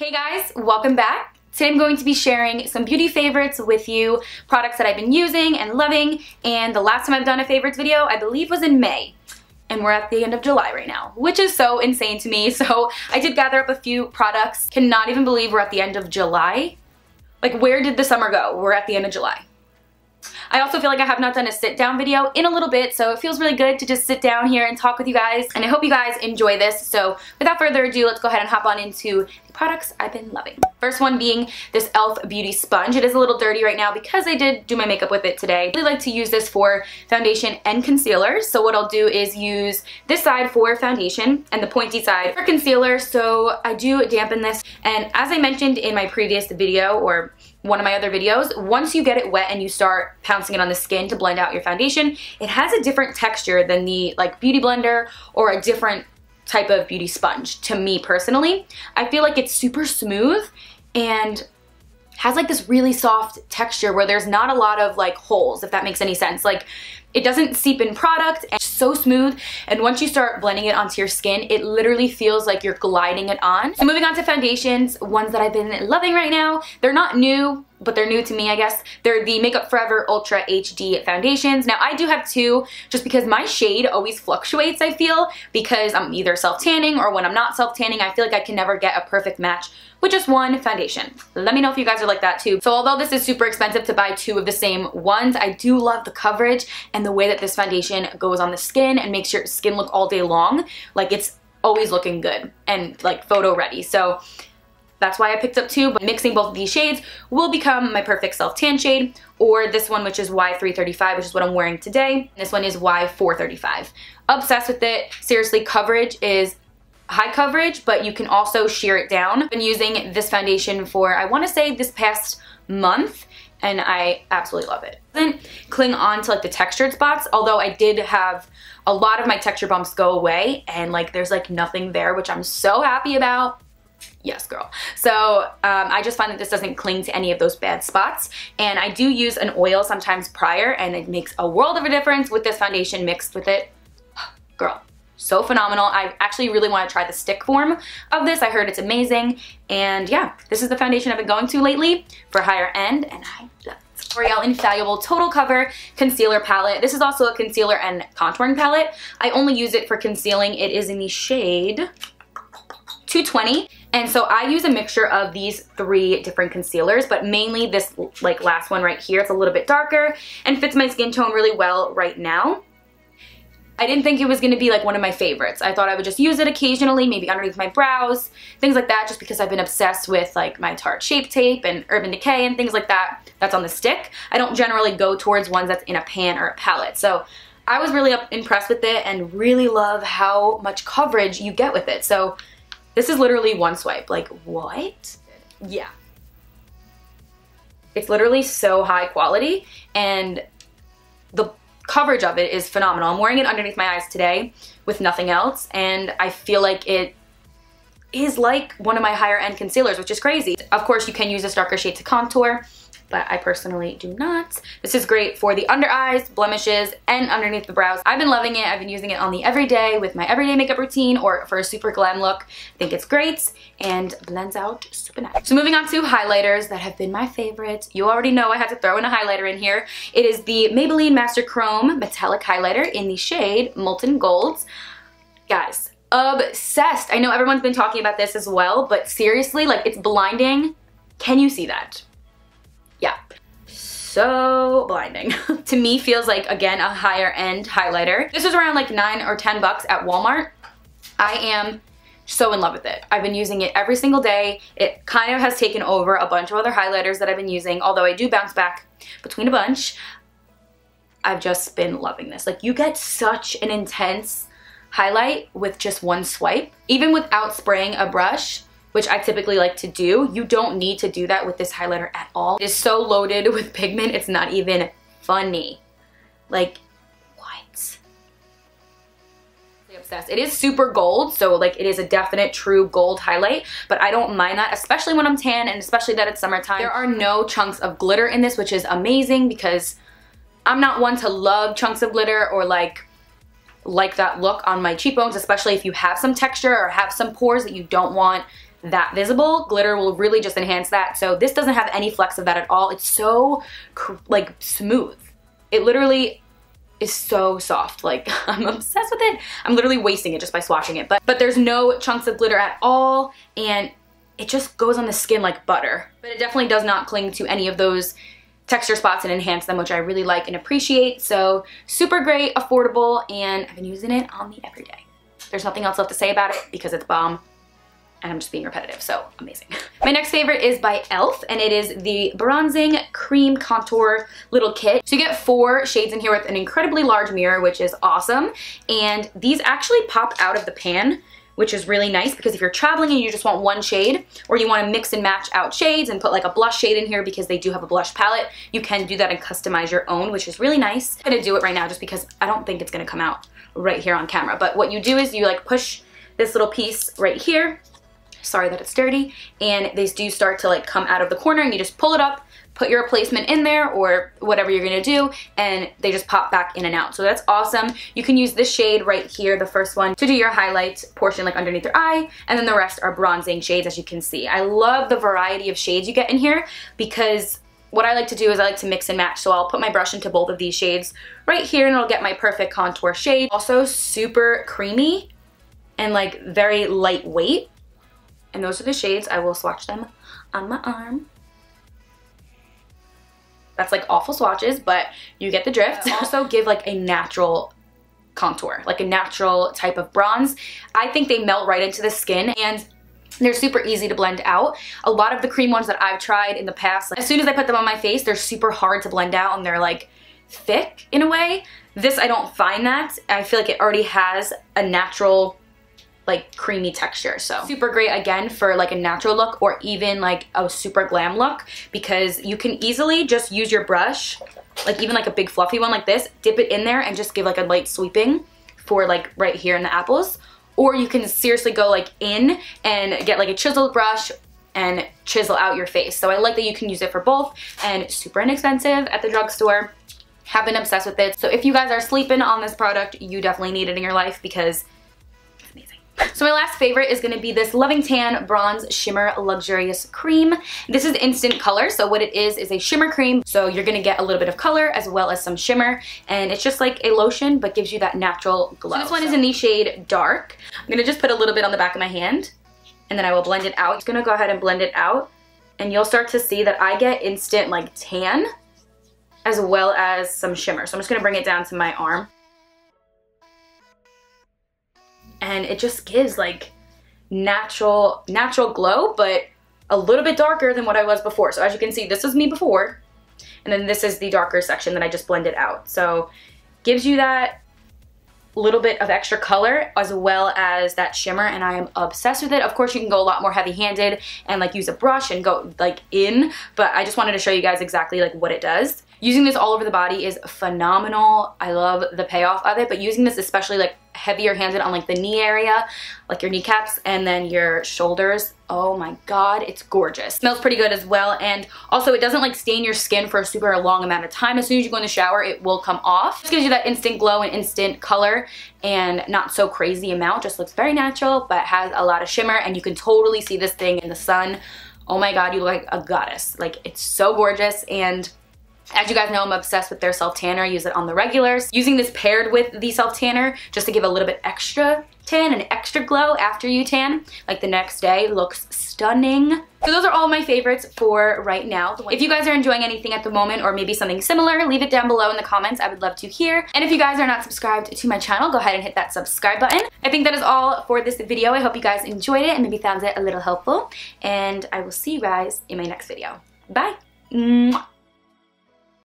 Hey guys, welcome back. Today I'm going to be sharing some beauty favorites with you, products that I've been using and loving, and the last time I've done a favorites video I believe was in May. And we're at the end of July right now, which is so insane to me. So I did gather up a few products. Cannot even believe we're at the end of July. Like, where did the summer go? We're at the end of July. I also feel like I have not done a sit down video in a little bit, so it feels really good to just sit down here and talk with you guys, and I hope you guys enjoy this. So without further ado, let's go ahead and hop on into the products I've been loving. First one being this e.l.f. Beauty Sponge. It is a little dirty right now because I did do my makeup with it today. I really like to use this for foundation and concealer. So what I'll do is use this side for foundation and the pointy side for concealer. So I do dampen this, and as I mentioned in my previous video, or one of my other videos, once you get it wet and you start pouncing it on the skin to blend out your foundation, it has a different texture than the beauty blender or a different type of beauty sponge. To me personally, I feel like it's super smooth and has like this really soft texture where there's not a lot of holes, if that makes any sense. Like, it doesn't seep in product, and it's so smooth, and once you start blending it onto your skin, it literally feels like you're gliding it on. So moving on to foundations, ones that I've been loving right now. They're not new, but they're new to me, I guess. They're the Makeup Forever Ultra HD foundations. Now, I do have two just because my shade always fluctuates, I feel, because I'm either self-tanning or when I'm not self-tanning, I feel like I can never get a perfect match with just one foundation. Let me know if you guys are like that too. So although this is super expensive to buy two of the same ones, I do love the coverage and the way that this foundation goes on the skin and makes your skin look all day long. Like, it's always looking good and photo ready. So that's why I picked up two, but mixing both of these shades will become my perfect self-tan shade, or this one, which is Y335, which is what I'm wearing today. This one is Y435. Obsessed with it. Seriously, coverage is high coverage, but you can also sheer it down. I've been using this foundation for, I want to say, this past month, and I absolutely love it. It doesn't cling on to the textured spots, although I did have a lot of my texture bumps go away, and there's nothing there, which I'm so happy about. Yes, girl. So I just find that this doesn't cling to any of those bad spots, and I do use an oil sometimes prior, and it makes a world of a difference with this foundation mixed with it. Girl, so phenomenal. I actually really want to try the stick form of this. I heard it's amazing, and yeah, this is the foundation I've been going to lately for higher end, and I love it. L'Oreal Infallible Total Cover Concealer Palette. This is also a concealer and contouring palette. I only use it for concealing. It is in the shade 220. And so I use a mixture of these three different concealers, but mainly this last one right here. It's a little bit darker and fits my skin tone really well right now. I didn't think it was going to be one of my favorites. I thought I would just use it occasionally, maybe underneath my brows, things like that, just because I've been obsessed with my Tarte Shape Tape and Urban Decay and things like that that's on the stick. I don't generally go towards ones that's in a pan or a palette. So I was really impressed with it and really love how much coverage you get with it. So this is literally one swipe. What? Yeah. It's literally so high quality, and the coverage of it is phenomenal. I'm wearing it underneath my eyes today with nothing else, and I feel like it is one of my higher end concealers, which is crazy. Of course, you can use this darker shade to contour, but I personally do not. This is great for the under eyes, blemishes, and underneath the brows. I've been loving it. I've been using it on the everyday with my everyday makeup routine or for a super glam look. I think it's great and blends out super nice. So moving on to highlighters that have been my favorite. You already know I had to throw in a highlighter in here. It is the Maybelline Master Chrome Metallic Highlighter in the shade Molten Golds. Guys, obsessed. I know everyone's been talking about this as well, but seriously, it's blinding. Can you see that? Yeah, so blinding. To me, feels again, a higher end highlighter. This is around $9 or $10 at Walmart. I am so in love with it. I've been using it every single day. It kind of has taken over a bunch of other highlighters that I've been using, although I do bounce back between a bunch. I've just been loving this. You get such an intense highlight with just one swipe. Even without spraying a brush, which I typically like to do, you don't need to do that with this highlighter at all. It is so loaded with pigment, it's not even funny. What? Obsessed. It is super gold, so it is a definite true gold highlight, but I don't mind that, especially when I'm tan and especially that it's summertime. There are no chunks of glitter in this, which is amazing because I'm not one to love chunks of glitter or like that look on my cheekbones, especially if you have some texture or have some pores that you don't want that visible. Glitter will really just enhance that. So this doesn't have any flecks of that at all. It's so like smooth. It literally is so soft. Like, I'm obsessed with it. I'm literally wasting it just by swatching it. But there's no chunks of glitter at all, and it just goes on the skin like butter. But it definitely does not cling to any of those texture spots and enhance them, which I really like and appreciate. So super great, affordable, and I've been using it on me every day. There's nothing else left to say about it because it's bomb. And I'm just being repetitive, so amazing. My next favorite is by e.l.f. and it is the Bronzing Cream Contour Little Kit. So you get 4 shades in here with an incredibly large mirror, which is awesome. And these actually pop out of the pan, which is really nice because if you're traveling and you just want one shade, or you want to mix and match out shades and put like a blush shade in here because they do have a blush palette, you can do that and customize your own, which is really nice. I'm gonna do it right now just because I don't think it's gonna come out right here on camera. But what you do is you like push this little piece right here. Sorry that it's dirty, and these do start to like come out of the corner, and you just pull it up, put your replacement in there or whatever you're gonna do, and they just pop back in and out. So that's awesome. You can use this shade right here, the first one, to do your highlight portion like underneath your eye, and then the rest are bronzing shades, as you can see. I love the variety of shades you get in here because what I like to do is I like to mix and match. So I'll put my brush into both of these shades right here, and it'll get my perfect contour shade. Also super creamy and like very lightweight. And those are the shades. I will swatch them on my arm. That's like awful swatches, but you get the drift. Also give like a natural contour, like a natural type of bronze. I think they melt right into the skin, and they're super easy to blend out. A lot of the cream ones that I've tried in the past, like, as soon as I put them on my face, they're super hard to blend out and they're like thick in a way. This, I don't find that. I feel like it already has a natural like creamy texture. So super great again for like a natural look or even like a super glam look, because you can easily just use your brush, like even like a big fluffy one like this, dip it in there and just give like a light sweeping for like right here in the apples. Or you can seriously go like in and get like a chiseled brush and chisel out your face. So I like that you can use it for both, and super inexpensive at the drugstore. Have been obsessed with it. So if you guys are sleeping on this product, you definitely need it in your life because it's amazing. So my last favorite is going to be this Loving Tan Bronze Shimmer Luxurious Cream. This is instant color, so what it is a shimmer cream. So you're going to get a little bit of color as well as some shimmer, and it's just like a lotion but gives you that natural glow. So this one is in the shade Dark. I'm going to just put a little bit on the back of my hand, and then I will blend it out. I'm just going to go ahead and blend it out, and you'll start to see that I get instant like tan as well as some shimmer. So I'm just going to bring it down to my arm. And it just gives like natural glow, but a little bit darker than what I was before. So as you can see, this was me before, and then this is the darker section that I just blended out. So gives you that little bit of extra color as well as that shimmer, and I am obsessed with it. Of course, you can go a lot more heavy-handed and like use a brush and go like in, but I just wanted to show you guys exactly like what it does. Using this all over the body is phenomenal. I love the payoff of it, but using this especially like heavier handed on like the knee area, like your kneecaps and then your shoulders, oh my god, it's gorgeous. Smells pretty good as well, and also it doesn't like stain your skin for a super long amount of time. As soon as you go in the shower, it will come off. This gives you that instant glow and instant color, and not so crazy amount, just looks very natural, but has a lot of shimmer, and you can totally see this thing in the sun. Oh my god, you look like a goddess. Like, it's so gorgeous. And as you guys know, I'm obsessed with their self tanner. I use it on the regulars. Using this paired with the self tanner just to give a little bit extra tan and extra glow after you tan, like the next day, looks stunning. So those are all my favorites for right now. If you guys are enjoying anything at the moment or maybe something similar, leave it down below in the comments. I would love to hear. And if you guys are not subscribed to my channel, go ahead and hit that subscribe button. I think that is all for this video. I hope you guys enjoyed it and maybe found it a little helpful. And I will see you guys in my next video. Bye. Mwah.